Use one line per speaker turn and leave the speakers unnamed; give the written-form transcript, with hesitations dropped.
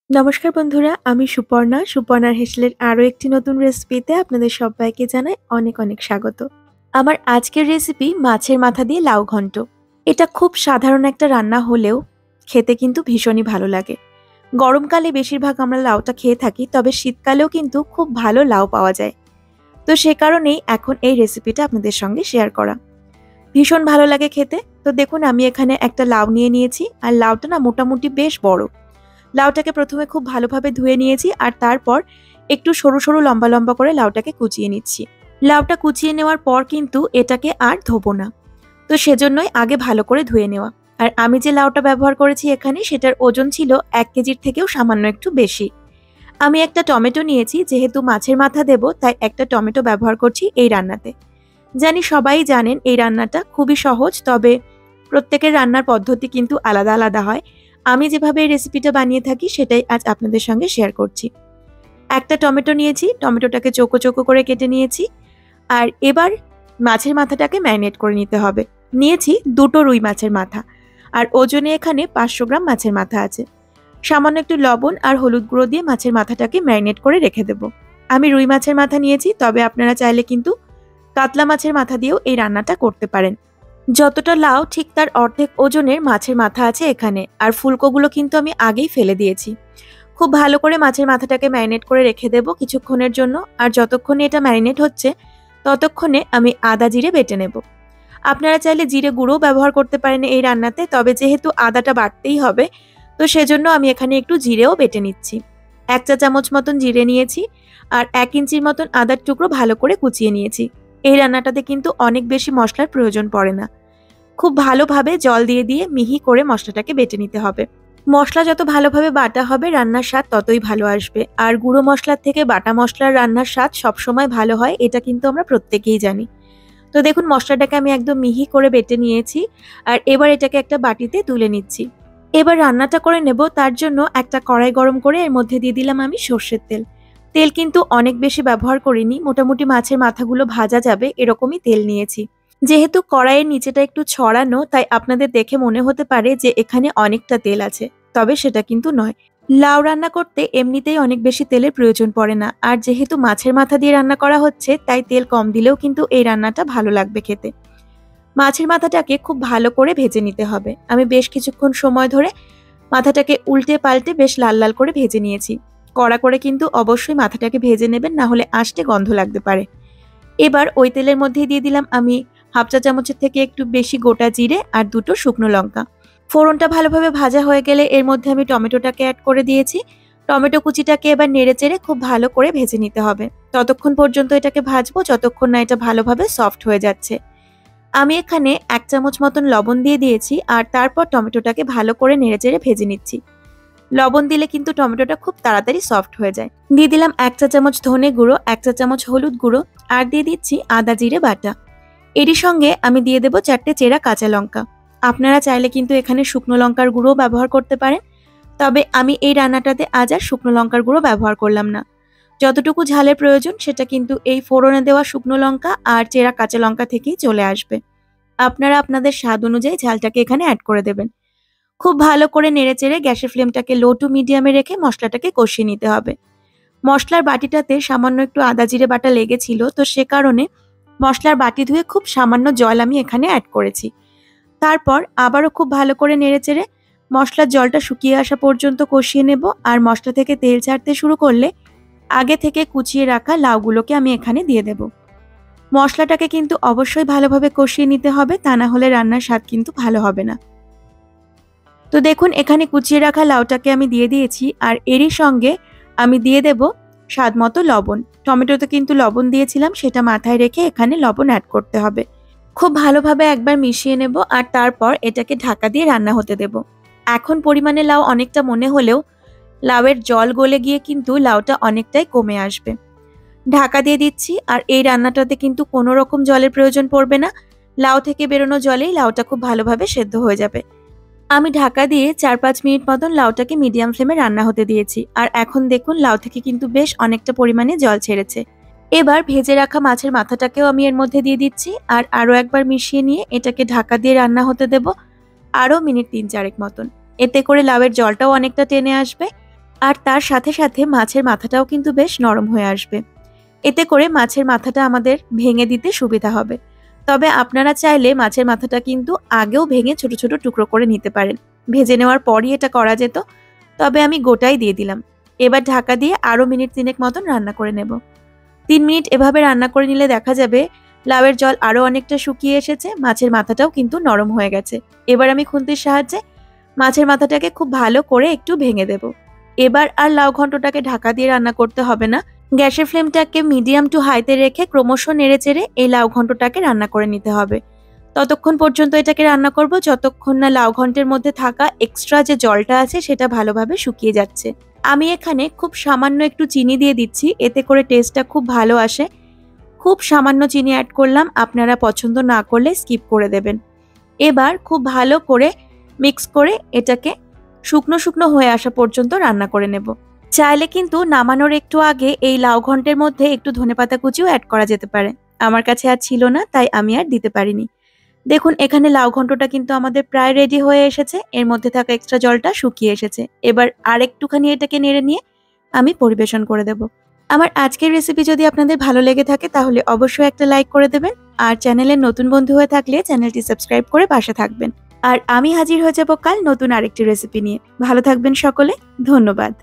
নমস্কার বন্ধুরা, আমি সুপর্ণা। সুপর্ণার হেসেলের আরও একটি নতুন রেসিপিতে আপনাদের সবাইকে জানাই অনেক অনেক স্বাগত। আমার আজকের রেসিপি মাছের মাথা দিয়ে লাউ ঘন্ট। এটা খুব সাধারণ একটা রান্না হলেও খেতে কিন্তু ভীষণই ভালো লাগে। গরমকালে বেশিরভাগ আমরা লাউটা খেয়ে থাকি, তবে শীতকালেও কিন্তু খুব ভালো লাউ পাওয়া যায়। তো সে কারণেই এখন এই রেসিপিটা আপনাদের সঙ্গে শেয়ার করা। ভীষণ ভালো লাগে খেতে। তো দেখুন, আমি এখানে একটা লাউ নিয়ে নিয়েছি, আর লাউটা না মোটামুটি বেশ বড়। লাউটাকে প্রথমে খুব ভালোভাবে ধুয়ে নিয়েছি, আর তারপর একটু সরু সরু লম্বা লম্বা করে লাউটাকে কুচিয়ে নিচ্ছি। লাউটা কুচিয়ে নেওয়ার পর কিন্তু এটাকে আর ধোবো না, তো সেজন্যই আগে ভালো করে ধুয়ে নেওয়া। আর আমি যে লাউটা ব্যবহার করেছি এখানে, সেটার ওজন ছিল 1 কেজির থেকেও সামান্য একটু বেশি। আমি একটা টমেটো নিয়েছি, যেহেতু মাছের মাথা দেব তাই একটা টমেটো ব্যবহার করছি এই রান্নাতে। জানি সবাই জানেন এই রান্নাটা খুবই সহজ, তবে প্রত্যেকের রান্নার পদ্ধতি কিন্তু আলাদা আলাদা হয়। আমি যেভাবে এই রেসিপিটা বানিয়ে থাকি সেটাই আজ আপনাদের সঙ্গে শেয়ার করছি। একটা টমেটো নিয়েছি, টমেটোটাকে চৌকো চৌকো করে কেটে নিয়েছি। আর এবার মাছের মাথাটাকে ম্যারিনেট করে নিতে হবে। নিয়েছি দুটো রুই মাছের মাথা, আর ওজনে এখানে 500 গ্রাম মাছের মাথা আছে। সামান্য একটু লবণ আর হলুদ গুঁড়ো দিয়ে মাছের মাথাটাকে ম্যারিনেট করে রেখে দেব। আমি রুই মাছের মাথা নিয়েছি, তবে আপনারা চাইলে কিন্তু কাতলা মাছের মাথা দিয়েও এই রান্নাটা করতে পারেন। যতটা লাউ ঠিক তার অর্ধেক ওজনের মাছের মাথা আছে এখানে, আর ফুলকোগুলো কিন্তু আমি আগেই ফেলে দিয়েছি। খুব ভালো করে মাছের মাথাটাকে ম্যারিনেট করে রেখে দেব কিছুক্ষণের জন্য। আর যতক্ষণে এটা ম্যারিনেট হচ্ছে ততক্ষণে আমি আদা জিরে বেটে নেব। আপনারা চাইলে জিরে গুঁড়োও ব্যবহার করতে পারেন এই রান্নাতে, তবে যেহেতু আদাটা বাটতেই হবে তো সেজন্য আমি এখানে একটু জিরেও বেটে নিচ্ছি। 1 চা চামচ মতন জিরে নিয়েছি, আর 1 ইঞ্চির মতন আদার টুকরো ভালো করে কুচিয়ে নিয়েছি। এই রান্নাটাতে কিন্তু অনেক বেশি মশলার প্রয়োজন পড়ে না। খুব ভালোভাবে জল দিয়ে দিয়ে মিহি করে মশলাটাকে বেটে নিতে হবে। মশলা যত ভালোভাবে বাটা হবে রান্নার স্বাদ ততই ভালো আসবে। আর গুঁড়ো মশলার থেকে বাটা মশলার রান্নার স্বাদ সবসময় ভালো হয়, এটা কিন্তু আমরা প্রত্যেকেই জানি। তো দেখুন, মশলাটাকে আমি একদম মিহি করে বেটে নিয়েছি, আর এবার এটাকে একটা বাটিতে তুলে নিচ্ছি। এবার রান্নাটা করে নেব। তার জন্য একটা কড়াই গরম করে এর মধ্যে দিয়ে দিলাম আমি সর্ষের তেল। তেল কিন্তু অনেক বেশি ব্যবহার করিনি, মোটামুটি মাছের মাথাগুলো ভাজা যাবে এরকমই তেল নিয়েছি। যেহেতু কড়াইয়ের নিচেটা একটু ছড়ানো, তাই আপনাদের দেখে মনে হতে পারে যে এখানে অনেকটা তেল আছে, তবে সেটা কিন্তু নয়। লাউ রান্না করতে এমনিতেই অনেক বেশি তেলের প্রয়োজন পড়ে না, আর যেহেতু মাছের মাথা দিয়ে রান্না করা হচ্ছে তাই তেল কম দিলেও কিন্তু এই রান্নাটা ভালো লাগবে খেতে। মাছের মাথাটাকে খুব ভালো করে ভেজে নিতে হবে। আমি বেশ কিছুক্ষণ সময় ধরে মাথাটাকে উল্টে পাল্টে বেশ লাল লাল করে ভেজে নিয়েছি। কড়া করে কিন্তু অবশ্যই মাথাটাকে ভেজে নেবেন, না হলে আঁশটে গন্ধ লাগতে পারে। এবার ওই তেলের মধ্যেই দিয়ে দিলাম আমি 1/2 চা চামচের থেকে একটু বেশি গোটা জিরে আর দুটো শুকনো লঙ্কা। ফোড়নটা ভালোভাবে ভাজা হয়ে গেলে এর মধ্যে আমি টমেটোটাকে অ্যাড করে দিয়েছি। টমেটো কুচিটাকে এবার নেড়েচেড়ে খুব ভালো করে ভেজে নিতে হবে। ততক্ষণ পর্যন্ত এটাকে ভাজবো যতক্ষণ না এটা ভালোভাবে সফট হয়ে যাচ্ছে। আমি এখানে 1 চামচ মতন লবণ দিয়ে দিয়েছি, আর তারপর টমেটোটাকে ভালো করে নেড়েচেড়ে ভেজে নিচ্ছি। লবণ দিলে কিন্তু টমেটোটা খুব তাড়াতাড়ি সফট হয়ে যায়। দিয়ে দিলাম 1 চা চামচ ধনে গুঁড়ো, 1 চা চামচ হলুদ গুঁড়ো, আর দিয়ে দিচ্ছি আদা জিরে বাটা। এরই সঙ্গে আমি দিয়ে দেবো 4টে চেরা কাঁচা লঙ্কা। আপনারা চাইলে কিন্তু এখানে শুকনো লঙ্কার গুঁড়ো ব্যবহার করতে পারেন, তবে আমি এই রান্নাটাতে আজ আর শুকনো লঙ্কার গুঁড়ো ব্যবহার করলাম না। যতটুকু ঝালের প্রয়োজন সেটা কিন্তু এই ফোড়নে দেওয়া শুকনো লঙ্কা আর চেরা কাঁচা লঙ্কা থেকেই চলে আসবে। আপনারা আপনাদের স্বাদ অনুযায়ী ঝালটাকে এখানে অ্যাড করে দেবেন। খুব ভালো করে নেড়েচেড়ে গ্যাসের ফ্লেমটাকে লো টু মিডিয়ামে রেখে মশলাটাকে কষিয়ে নিতে হবে। মশলার বাটিটাতে সামান্য একটু আদা জিরে বাটা লেগেছিল, তো সে কারণে মশলার বাটি ধুয়ে খুব সামান্য জল আমি এখানে অ্যাড করেছি। তারপর আবারও খুব ভালো করে নেড়েচেড়ে মশলার জলটা শুকিয়ে আসা পর্যন্ত কষিয়ে নেব। আর মশলা থেকে তেল ছাড়তে শুরু করলে আগে থেকে কুচিয়ে রাখা লাউগুলোকে আমি এখানে দিয়ে দেব। মশলাটাকে কিন্তু অবশ্যই ভালোভাবে কষিয়ে নিতে হবে, তা না হলে রান্নার স্বাদ কিন্তু ভালো হবে না। তো দেখুন, এখানে কুচিয়ে রাখা লাউটাকে আমি দিয়ে দিয়েছি, আর এরই সঙ্গে আমি দিয়ে দেব স্বাদ মতো লবণ। টমেটোতে কিন্তু লবণ দিয়েছিলাম, সেটা মাথায় রেখে এখানে লবণ অ্যাড করতে হবে। খুব ভালোভাবে একবার মিশিয়ে নেব, আর তারপর এটাকে ঢাকা দিয়ে রান্না হতে দেব। এখন পরিমাণে লাউ অনেকটা মনে হলেও লাউয়ের জল গলে গিয়ে কিন্তু লাউটা অনেকটাই কমে আসবে। ঢাকা দিয়ে দিচ্ছি, আর এই রান্নাটাতে কিন্তু কোনো রকম জলের প্রয়োজন পড়বে না। লাউ থেকে বেরোনো জলেই লাউটা খুব ভালোভাবে সেদ্ধ হয়ে যাবে। আমি ঢাকা দিয়ে 4-5 মিনিট মতন লাউটাকে মিডিয়াম ফ্লেমে রান্না হতে দিয়েছি, আর এখন দেখুন লাউ থেকে কিন্তু বেশ অনেকটা পরিমাণে জল ছেড়েছে। এবার ভেজে রাখা মাছের মাথাটাকেও আমি এর মধ্যে দিয়ে দিচ্ছি, আর আরও একবার মিশিয়ে নিয়ে এটাকে ঢাকা দিয়ে রান্না হতে দেব আরও মিনিট 3-4 মতন। এতে করে লাউয়ের জলটাও অনেকটা টেনে আসবে, আর তার সাথে সাথে মাছের মাথাটাও কিন্তু বেশ নরম হয়ে আসবে। এতে করে মাছের মাথাটা আমাদের ভেঙে দিতে সুবিধা হবে। তবে আপনারা চাইলে মাছের মাথাটা কিন্তু আগেও ভেঙে ছোট ছোট টুকরো করে নিতে পারেন। ভেজে নেওয়ার পরই এটা করা যেত, তবে আমি গোটাই দিয়ে দিলাম। এবার ঢাকা দিয়ে আরও মিনিট 3 মতন রান্না করে নেব। 3 মিনিট এভাবে রান্না করে নিলে দেখা যাবে লাউয়ের জল আরও অনেকটা শুকিয়ে এসেছে, মাছের মাথাটাও কিন্তু নরম হয়ে গেছে। এবার আমি খুন্তির সাহায্যে মাছের মাথাটাকে খুব ভালো করে একটু ভেঙে দেব। এবার আর লাউ ঘন্টটাকে ঢাকা দিয়ে রান্না করতে হবে না। গ্যাসের ফ্লেমটাকে মিডিয়াম টু হাইতে রেখে ক্রমশ নেড়েচেড়ে এই লাউ ঘন্টটাকে রান্না করে নিতে হবে। ততক্ষণ পর্যন্ত এটাকে রান্না করব যতক্ষণ না লাউ ঘন্টের মধ্যে থাকা এক্সট্রা যে জলটা আছে সেটা ভালোভাবে শুকিয়ে যাচ্ছে। আমি এখানে খুব সামান্য একটু চিনি দিয়ে দিচ্ছি, এতে করে টেস্টটা খুব ভালো আসে। খুব সামান্য চিনি অ্যাড করলাম, আপনারা পছন্দ না করলে স্কিপ করে দেবেন। এবার খুব ভালো করে মিক্স করে এটাকে শুকনো শুকনো হয়ে আসা পর্যন্ত রান্না করে নেব। চাইলে কিন্তু নামানোর একটু আগে এই লাউ ঘন্টের মধ্যে একটু ধনেপাতা কুচিও অ্যাড করা যেতে পারে। আমার কাছে আর ছিল না, তাই আমি আর দিতে পারিনি। দেখুন এখানে লাউ ঘন্টটা কিন্তু আমাদের প্রায় রেডি হয়ে এসেছে। এর মধ্যে থাকা এক্সট্রা জলটা শুকিয়ে এসেছে। এবার আর একটুখানি এটাকে নেড়ে নিয়ে আমি পরিবেশন করে দেব। আমার আজকের রেসিপি যদি আপনাদের ভালো লেগে থাকে তাহলে অবশ্যই একটা লাইক করে দেবেন। আর চ্যানেলের নতুন বন্ধু হয়ে থাকলে চ্যানেলটি সাবস্ক্রাইব করে পাশে থাকবেন। আর আমি হাজির হয়ে যাব কাল নতুন আরেকটি রেসিপি নিয়ে। ভালো থাকবেন সকলে। ধন্যবাদ।